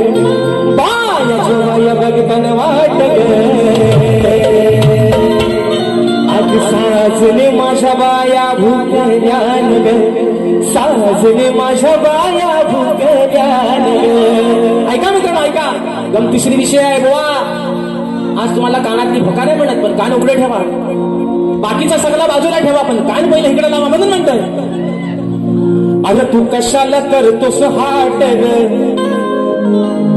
बाया, जेवायला बघताना वाट गे. आज साजले माझ्या बाया भुकल्यान ग, साजले माझ्या बाया भुकल्यान ग. ऐका मित्रांनो ऐका, गमतीशीर विषय आहे बुवा. आज तुम्हाला कानातली भुका नाही म्हणत पण कान उघडे ठेवा. बाकीचा सगळा बाजूला ठेवा पण कान पहिले इकडे लावा. म्हणून म्हणतोय अरे तू कशाला करतोस हाट ग,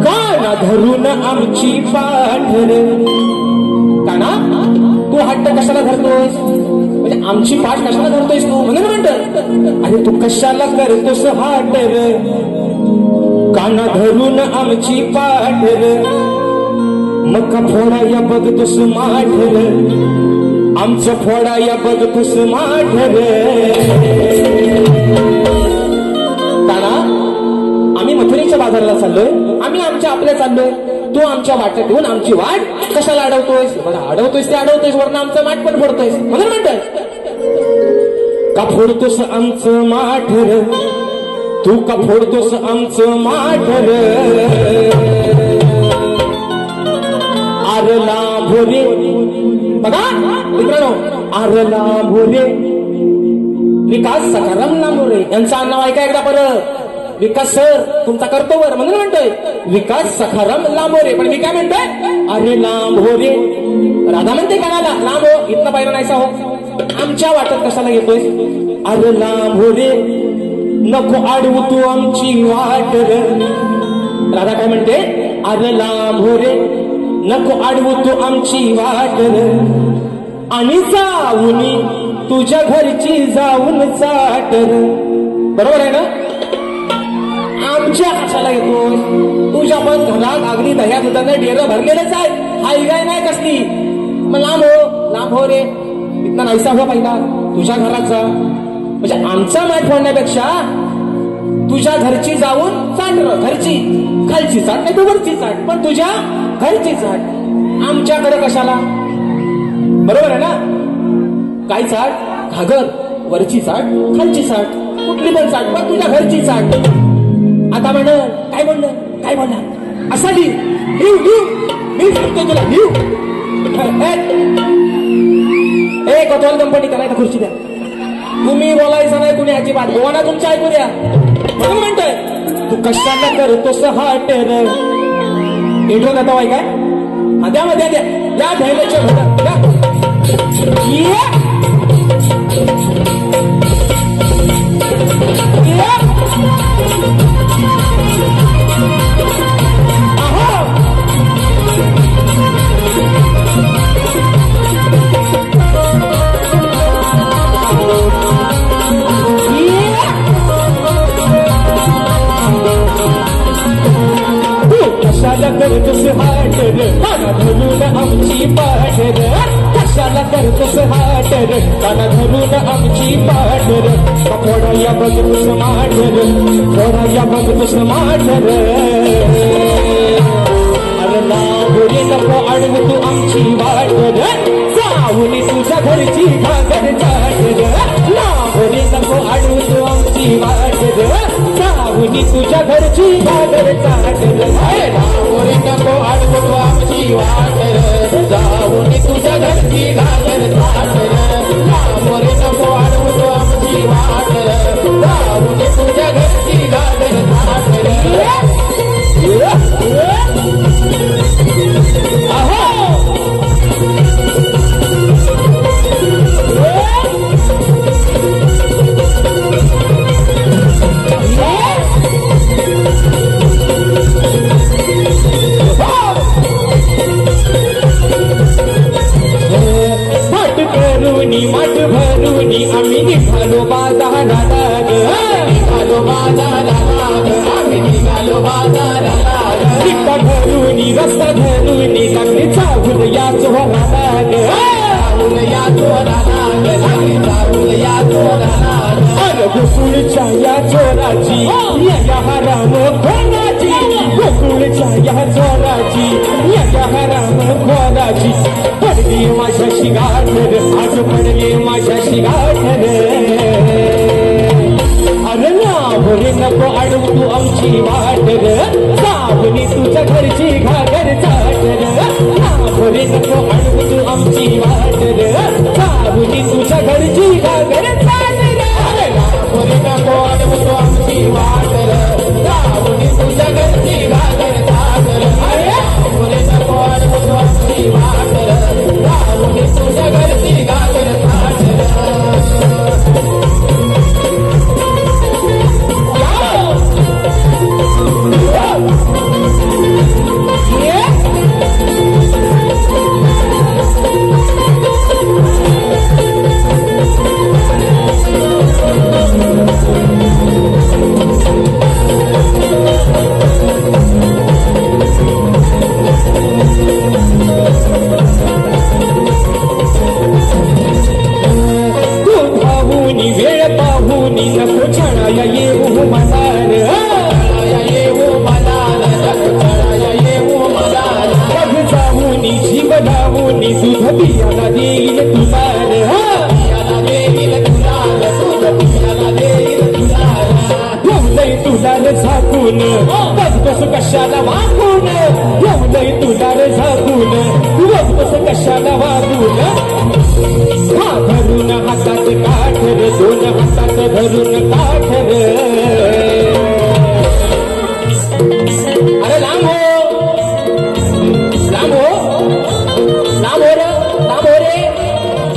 काना धरून आमची पाठ रे. काना तू हट्ट कशाला धरतोस, म्हणजे आमची पाठ कशाला धरतोयस तू. म्हणून म्हणतोय अरे तू कशाला करतोस हाट रे, काना धरून आमची पाठ रे. मग फोडाया बघतोस माठ रे, आमचं फोडाया बघतोस माठ रे. काना आम्ही मथुरेच्या बाजाराला चाललोय, आम्ही आमच्या आपल्या चाललोय, तू आमच्या वाटेत येऊन आमची वाट कशाला अडवतोयस. बरं अडवतोयस ते अडवतोयस वरनं आमचं माठ पण फोडतोयस. म्हणून म्हणतोय का फोडतोस आमचं माठ रे, तू का फोडतोस आमचं माठ रे. आरला भोरे बघा मित्रांनो, आरला भोरे विकास सखाराम लांबोरे यांचं नाव ऐका एकदा परत. विकास सर तुमचा करतो वर. म्हणून म्हणतोय विकास सखाराम लांबोरे. पण मी काय म्हणतोय अरे लांबोरे. राधा म्हणते कानाला लांब हो, इथनं पाहिला नाहीसा हो, आमच्या वाटत कशाला येतोय. अरे लांबोरे नको आडवू तू आमची वाट रे, राधा काय म्हणते, अरे लांब हो रे नको अडवू तू आमची वाट आणि जाऊनी तुझ्या घरची जाऊन चाट. बरोबर आहे ना? आमच्या कशाला येतोय? तुझ्या पण घरात अगदी दह्या दुधाने डेरं भरलेलंच आहे, हाय गाय नाही कसली. मग लांब हो रे, इथं नाहीसा हो पहिला तुझ्या घराचा. म्हणजे आमचा माठ फोडण्यापेक्षा तुझ्या घरची जाऊन चाट, घरची खालची चाट नाही तू वरची चाट, पण तुझ्या घरची चाट. आमच्याकडे कशाला? बरोबर आहे ना? काय चाट? घागर, वरची चाट, खालची चाट, कुठली पण चाट, पण तुझ्या घरची चाट. आता म्हण काय म्हणणार असा लिव मी सांगतो तुला लिव. ए कॉटन कंपनी करायला खुर्ची द्या. तुम्ही बोलायचं नाही कुणी अजिबात. गोवाना तुमच्या ऐकू द्या. म्हणून म्हणतोय तू कशाला करतोस हाट रे. इंट्रो देता वाई काय? द्या मग द्या या धैर्याचे भटक द्या. कशाला करतोस हाट रे काना धरून आमची पाठ रे. कशाला करतोस हाट रे काना धरून आमची पाठ रे. थोडा या बघतोस माठ रे, थोडा या बघतोस माठ रे. अरे लांबुरी नको अडवू तू आमची वाट रे. जाऊन तुझ्या घरची घागर चाट रे. लांबुरी नको अडवू तू आमची वाट रे. जाऊन तुझ्या घरची घागर चाट रे. लांबोरी नको अडवू तू आमची वाट रे. जाऊन तुझ्या घरची घागर चाट रे. लांबोरी नको अडवू तू आमची वाट रे. जाऊन तुझ्या घरची घागर चाट रे. माठ भरूनी आम्ही निघालो बाजाराला ग. निघालो बाजाराला ग. आम्ही निघालो बाजाराला ग. रस्ता धरूनी रस्ता धरूनी लागली चाहूल या चोराला ग. चाहूल या चोराला ग. लागली चाहूल या चोराला ग. अरे गोकुळच्या या चोराची या हराम खोराची. गोकुळच्या या चोराची या हराम खोराची. पडली माझ्याशी गाठ रे, आज पडली माझ्याशी गाठ रे. अरे लांबुरी नको अडवू तू आमची वाट रे. जाऊनी तुझ्या घरची घागर चाट रे. लांबुरी नको अडवू तू आमची वाट रे. जाऊनी तुझ्या घरची घागर चाट रे. लांबोरी नको अडवू तू आमची वाट रे. जाऊन तुझ्या घरची घागर चाट रे. लांबोरी नको अडवू तू आमची वाट रे. जाऊन तुझ्या घरची घागर चाट रे. झाकून बस कशाला वागून. येऊनही तुला रे झाकून बस कशाला वागून. हा धरून हातात काठ रे, दोन हातात धरून काठ रे. अरे लांब हो, लांब हो, लांब हो रे, लांब हो रे.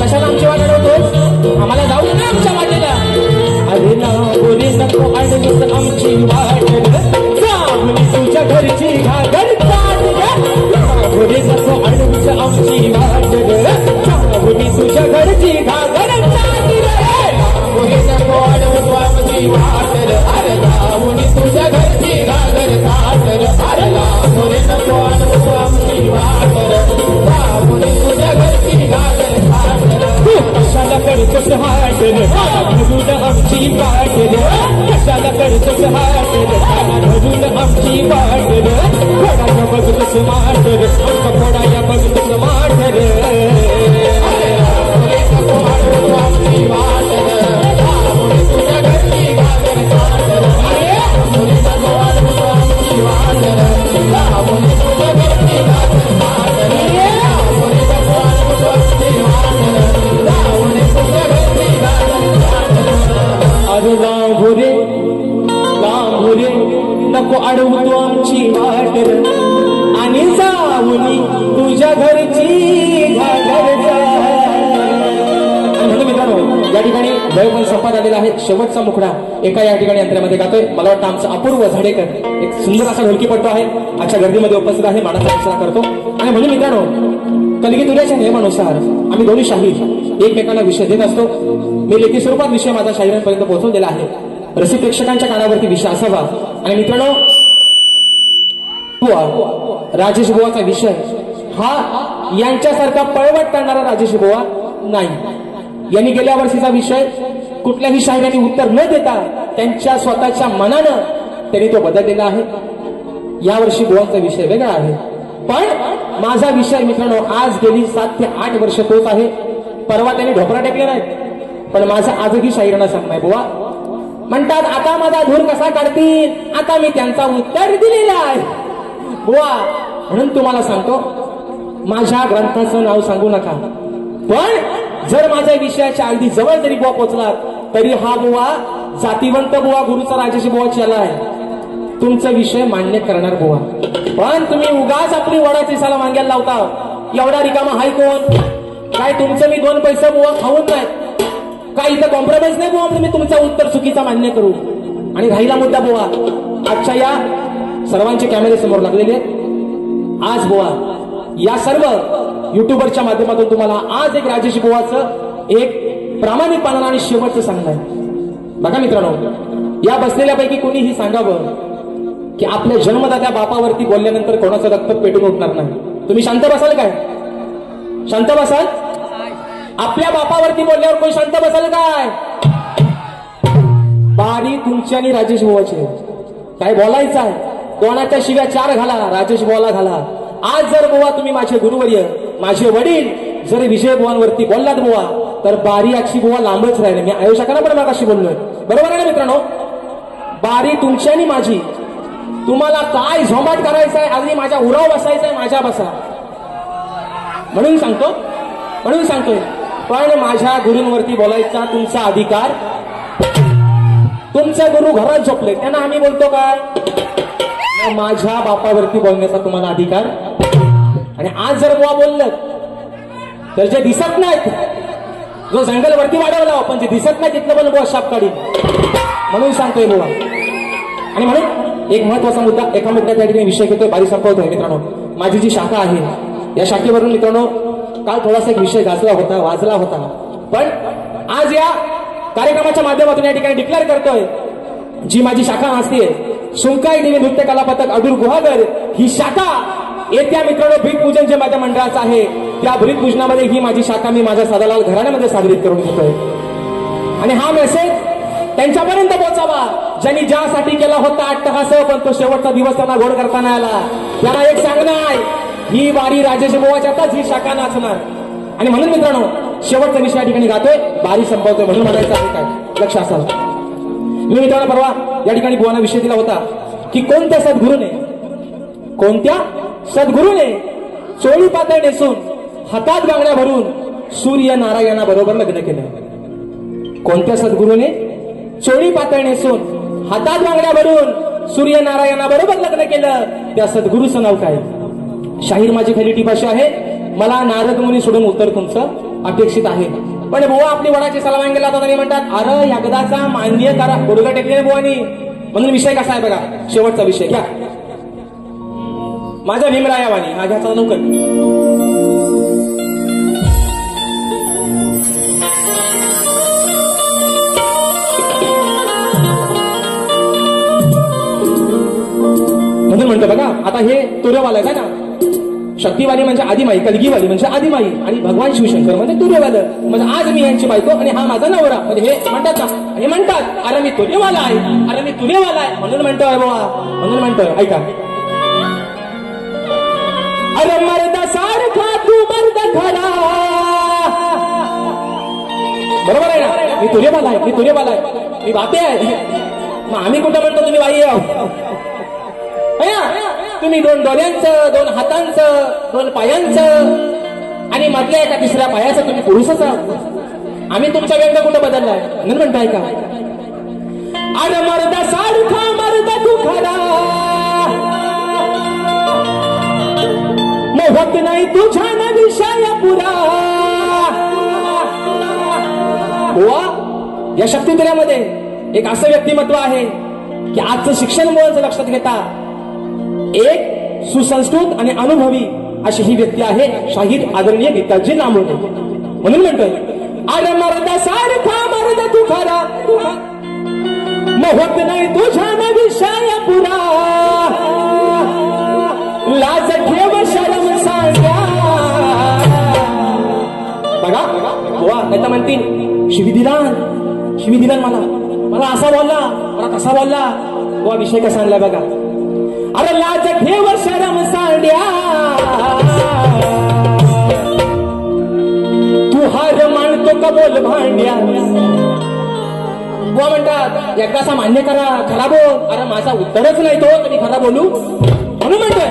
कशाला आमची वाट अडवतोस? आम्हाला जाऊ दे ना आमच्या वाटेला. अरे लांब रे नको अडवूस आमची वाट रे. जाऊन तुझ्या घरी आमची वाट रे फोडाया बघतोस माठ रे फोडाया बघतोस माठ रे आमची वाट राहुणी तुझ्या घरची घागर साठ राहुणी आमची वाट राहुणी तुझ्या घरची घागर साठ राहुणी आमची वाट राहुणी तुझ्या घरची घागर साठ अरे गांभुरे गांभुरे नको अडवतो आमची वाट रे आणि जाऊनी तुझ्या घरची घागर म्हणून मित्रांनो या ठिकाणी वेळ पण संपत आलेला आहे. शेवटचा मुखडा एका या ठिकाणी यंत्रामध्ये गातोय. मला वाटतं आमचा अपूर्व झाडेकर एक सुंदर असा ढोलकीपट्टू आहे. आजच्या गर्दीमध्ये उपस्थित आहे. मानाचा इशारा करतो. आणि म्हणून मित्रांनो कलगी तुऱ्याच्या नियमानुसार आम्ही दोन्ही शाहीर एकमेकांना विषय देत असतो. मी लेखी स्वरूपात विषय माझा शाहिरांपर्यंत पोहोचवलेला आहे. रसिक प्रेक्षकांच्या कानावरती विषय असावा. आणि मित्रांनो राजेश बुवाचा विषय हा यांच्यासारखा पळवट करणारा राजेश बुवा नाही. यांनी गेल्या वर्षीचा विषय कुठल्याही शाहिरांनी उत्तर न देता त्यांच्या स्वतःच्या मनानं त्यांनी तो बदललेला आहे. यावर्षी बुवांचा विषय वेगळा आहे. पण माझा विषय मित्रांनो आज गेली 7 ते 8 वर्ष तोच आहे. परवा त्यांनी ढोपरा टेकले नाहीत पण माझा आजही शाहिरांना सांगणार बुवा म्हणतात आता माझा धूर कसा काढतील. आता मी त्यांचा उत्तर दिलेला आहे बुवा. म्हणून तुम्हाला सांगतो माझ्या ग्रंथाचं नाव सांगू नका पण जर माझ्या विषयाच्या अगदी जवळ जरी बुवा पोचला तरी हा बुवा जातीवंत बुवा गुरुचा राजेश बुवा चला आहे. तुमचा विषय मान्य करणार बुवा. पण तुम्ही उगाच आपली वडाची साला माग्याला लावता. एवढा रिकामा हाय कोण काय तुमचं मी 2 पैसे बुवा खाऊन नाही काय इथं कॉम्प्रोमाइज नाही बुवा. मी तुमचं उत्तर चुकीचा मान्य करू. आणि राहिला मुद्दा बुवा आजच्या या सर्वांचे कॅमेरे समोर लागलेले आज बुवा या सर्व युट्यूबरच्या माध्यमातून तुम्हाला आज एक राजेश बुवाचं एक प्रामाणिकपणानं आणि शेवटचं सांगणं आहे. बघा मित्रांनो या बसलेल्यापैकी कोणीही सांगावं की आपल्या जन्मदात्या बापावरती बोलल्यानंतर कोणाचं रक्त पेटून उठणार नाही. तुम्ही शांत बसाल काय? शांत बसाल? आपल्या बापावरती बोलल्यावर कोणी शांत बसाल काय? बारी तुमची आणि राजेश बुवाची. काय बोलायचं आहे कोणाच्या शिव्या 4 घाला राजेश बुवाला घाला. आज जर बुवा तुम्ही माझे गुरुवर्य माझे वडील जर विजय बुवांवरती बोललात बुवा तर बारी आजची बुवा लांबच राहिले. मी आयुष्याला पण मागाशी बोललोय बरोबर आहे ना मित्रांनो. बारी तुमची आणि माझी. तुम्हाला काय झोंबाट करायचं आहे अगदी माझ्या उराव बसायचं आहे माझ्या बसा म्हणून सांगतोय. पण माझ्या गुरूंवरती बोलायचा तुमचा अधिकार. तुमचे गुरु घरात झोपले त्यांना आम्ही बोलतो काय? माझ्या बापावरती बोलण्याचा तुम्हाला अधिकार. आणि आज जर बुवा बोललं तर जे दिसत नाहीत जो जंगल वरती वाढवला पण जे दिसत नाही तिथलं पण बुवा शाप काढी म्हणून सांगतोय बुवा. आणि म्हणून एक महत्वाचा मुद्दा एका मुद्द्यात त्या ठिकाणी विषय घेतोय बारी संपवतोय मित्रांनो. माझी जी शाखा आहे या शाखेवरून मित्रांनो काल थोडासा एक विषय वाचला होता पण आज या कार्यक्रमाच्या माध्यमातून या ठिकाणी डिक्लेअर करतोय जी माझी शाखा असते सुंकाई देवी नृत्य कला पथक अडूर गुहागर ही शाखा येत्या मित्रांनो भीतपूजन जे माझ्या मंडळाचं आहे त्या भीतपूजनामध्ये ही माझी शाखा मी माझ्या सदालाल घराण्यामध्ये साजरीत करून घेतोय. आणि हा मेसेज त्यांच्यापर्यंत पोहोचावा ज्यांनी ज्यासाठी केला होता अट्टहास पण तो शेवटचा दिवस त्यांना घोड करताना आला. त्यांना एक सांगणं आहे ही बारी राजेश बुवाच्यातच ही शाखा नाचणार. आणि म्हणून मित्रांनो शेवटचा विषय या ठिकाणी गातोय बारी संपवतोय म्हणून म्हणायचं आहे काय लक्ष असावं. मी मित्रांनो परवा या ठिकाणी बुवांना विषय दिला होता की कोणत्या सद्गुरूने चोळी पातळ नेसून हातात बांगड्या भरून सूर्य नारायणा बरोबर लग्न केलं. कोणत्या सद्गुरूने चोळी पातळ नेसून हातात बांगड्या भरून सूर्य नारायणा बरोबर लग्न केलं त्या सद्गुरूचं नाव काय? शाहीर माझी खाली टीप अशी आहे मला नारद मुनी सोडून उत्तर तुमचं अपेक्षित आहे. पण बुवा आपली वडाची सलाम गेला होता आणि म्हणतात अरे एकदाचा मान्य करा गुडघा टेकले बुवानी. म्हणून विषय कसा आहे बघा शेवटचा विषय घ्या माझ्या भीमरायावानी हा घ्याचा नौकर. म्हणून म्हणतो बघा आता हे तुर्यवाला आहे ना शक्तिवाली म्हणजे आदिमाई कलगीवाली म्हणजे आदिमाई आणि भगवान शिवशंकर म्हणजे तुर्यवालं म्हणजे आज मी यांची बायको आणि हा माझा नवरा म्हणजे हे म्हणतात ना हे म्हणतात अरे मी तुर्यवाला आहे म्हणून म्हणतोय बाबा म्हणून म्हणतो म्हणतोय ऐका. अरे मर्दा सारखा तू मर्द खरा. बरोबर आहे ना? मी तुझे बाला आहे, मी तुझे बाला आहे, मी बाते आहे. मग आम्ही कुठं म्हणतो तुम्ही बाई आहो? तुम्ही 2 डोळ्यांचं, 2 हातांचं, 2 पायांचं आणि मधल्या एका तिसऱ्या पायाचं तुम्ही पुरुषच आहात. आम्ही तुमचा व्यंग कुठं बदललाय म्हणून म्हणताय का? अरे मर्दा सारखा मर्द तू खरा, मोहत नाही तुझ्या न विषय पुरा. या शक्तित्रयामध्ये एक असं व्यक्तिमत्व आहे की आजचं शिक्षण मुलांचं लक्षात घेता एक सुसंस्कृत आणि अनुभवी अशी ही व्यक्ती आहे शाहीर आदरणीय गीताजी नामोडे. म्हणून म्हणतोय अरे मर्दा सारखा मर्द तू खरा, मोहत नाही तुझ्या न विषय पुरा. लाज ठेव शरम सांगा. बघा वा नाही तर म्हणतील शिवी दिला मला असा बोलला, मला कसा बोलला. वा विषय कसा आणलाय बघा. अरे लाज ठेव शरम सांड्या, तू हार मानतो का बोल भांड्या. वा म्हणतात एकदा असा मान्य करा, खरा बोल. अरे माझा उत्तरच नाही तो कधी खरा बोलू म्हणून म्हणतोय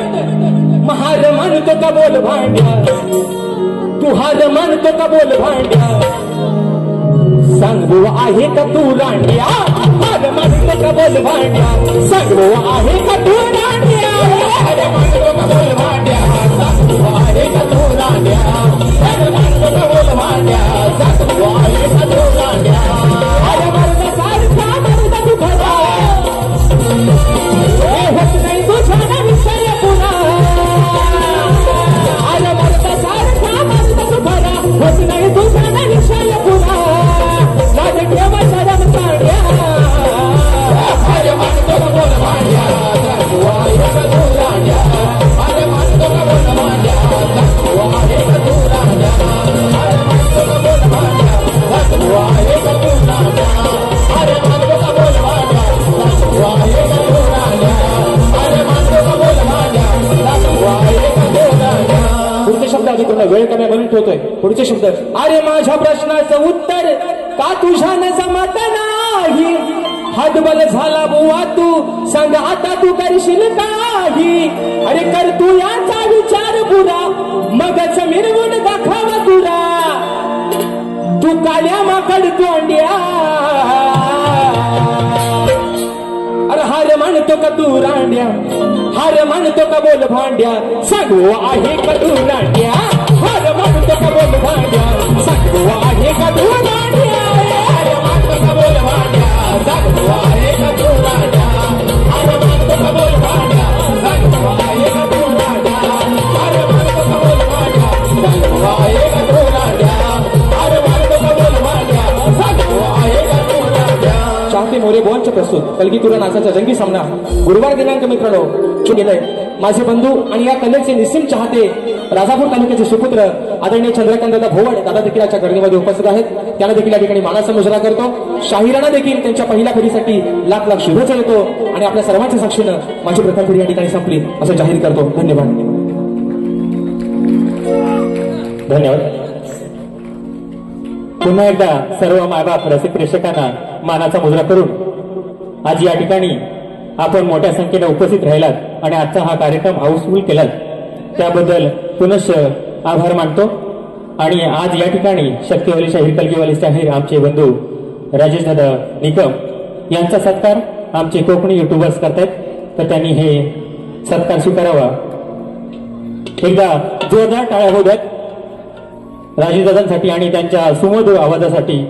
हार मानतो का बोल भांड्या, तू हार मानतो का बोल भांड्या. सांगू आहे का तू रांड्या, हार मानतो का बोल भांड्या. सांगू आहे का तू रांड्या, हार मानतो का बोल भांड्या. सांगू आहे का तू रांड्या, हार मानतो का बोल भांड्या. सांगू आहे का तू रांड्या. अरे मर्दा सारखा मर्दा तू खरा, होत नाही तुझ्या न विषय पुरा. अरे मर्दा सारखा मर्दा तू खरा, होत नाही तुझ्या न विषय पुरा. लाज ठेव शरम सांड्या, अरे मानतो का बोल भांड्या. सांगू आहे का तू रांड्या, अरे मानतो का बोल भांड्या. सांगू आहे का तू रांड्या, अरे मानतो का बोल भांड्या. सांगू आहे का तू रांड्या, अरे मानतो का बोल भांड्या. सांगू आहे का तू रांड्या, अरे मानतो का बोल भांड्या. सांगू आहे का तू रांड्या. पुढचे शब्द आधी पूर्ण वेळ कमी म्हणून ठेवतोय. पुढचे शब्द अरे माझ्या प्रश्नाचं उत्तर का तुझ्यानं जमत नाही. हातबल झाला बुवा तू, सांग आता तू करशील काही. अरे कर तू याचा विचार पुरा, मगच मिरवून दाखव तुरा. तू काल्या माकड तोंड्या, अरे हार मानतो का तू रांड्या, हार मानतो का बोल भांड्या. सांगू आहे का तू रांड्या, हार मानतो का बोल भांड्या. सांगू आहे का तू रांड्या, हार मानतो का बोल भांड्या. सांगू आहे का तू रांड्या, हार मानतो का बोल भांड्या. सांगू आहे का तू रांड्या, हार मानतो का बोल भांड्या. सांगू आहे का तू रांड्या, हार मानतो का बोल भांड्या. सांगू आहे का तू रांड्या. चाहते मोरे बोलचे प्रस्तुत कलगी तुरा नाचाचा जंगी सामना गुरुवार दिनांक मित्रांनो गेलंय. माझे बंधू आणि या कलेचे निस्सीम चाहते राजापूर तालुक्याचे सुपुत्र आदरणीय चंद्रकांत दादा भोवड दादा देखील आजच्या गर्दीमध्ये उपस्थित आहेत. त्यांना देखील या ठिकाणी मानाचा मुजरा करतो. शाहिरांना देखील त्यांच्या पहिल्या फेरीसाठी लाख लाख शुभेच्छा देतो आणि आपल्या सर्वांच्या साक्षीनं माझी प्रथम फेरी या ठिकाणी संपली असं जाहीर करतो. धन्यवाद. धन्यवाद. पुन्हा एकदा सर्व मायबाप रसिक प्रेक्षकांना मानाचा मुजरा करून आज या ठिकाणी आपण मोठ्या संख्येने उपस्थित राहिलात आणि आजचा हा कार्यक्रम हाऊसफुल केलात त्याबद्दल पुनश्च आभार मानतो. आणि आज या ठिकाणी शक्तिवाली शाहीर कलगीवाली शाहीर आमचे बंधू राजेश दादा निकम यांचा सत्कार आमचे कोकणी युट्यूबर्स करतायत, तर त्यांनी हे सत्कार स्वीकारावा. एकदा जोरदार टाळ्या होत आहेत राजेश दादांसाठी आणि त्यांच्या सुमधुर आवाजासाठी.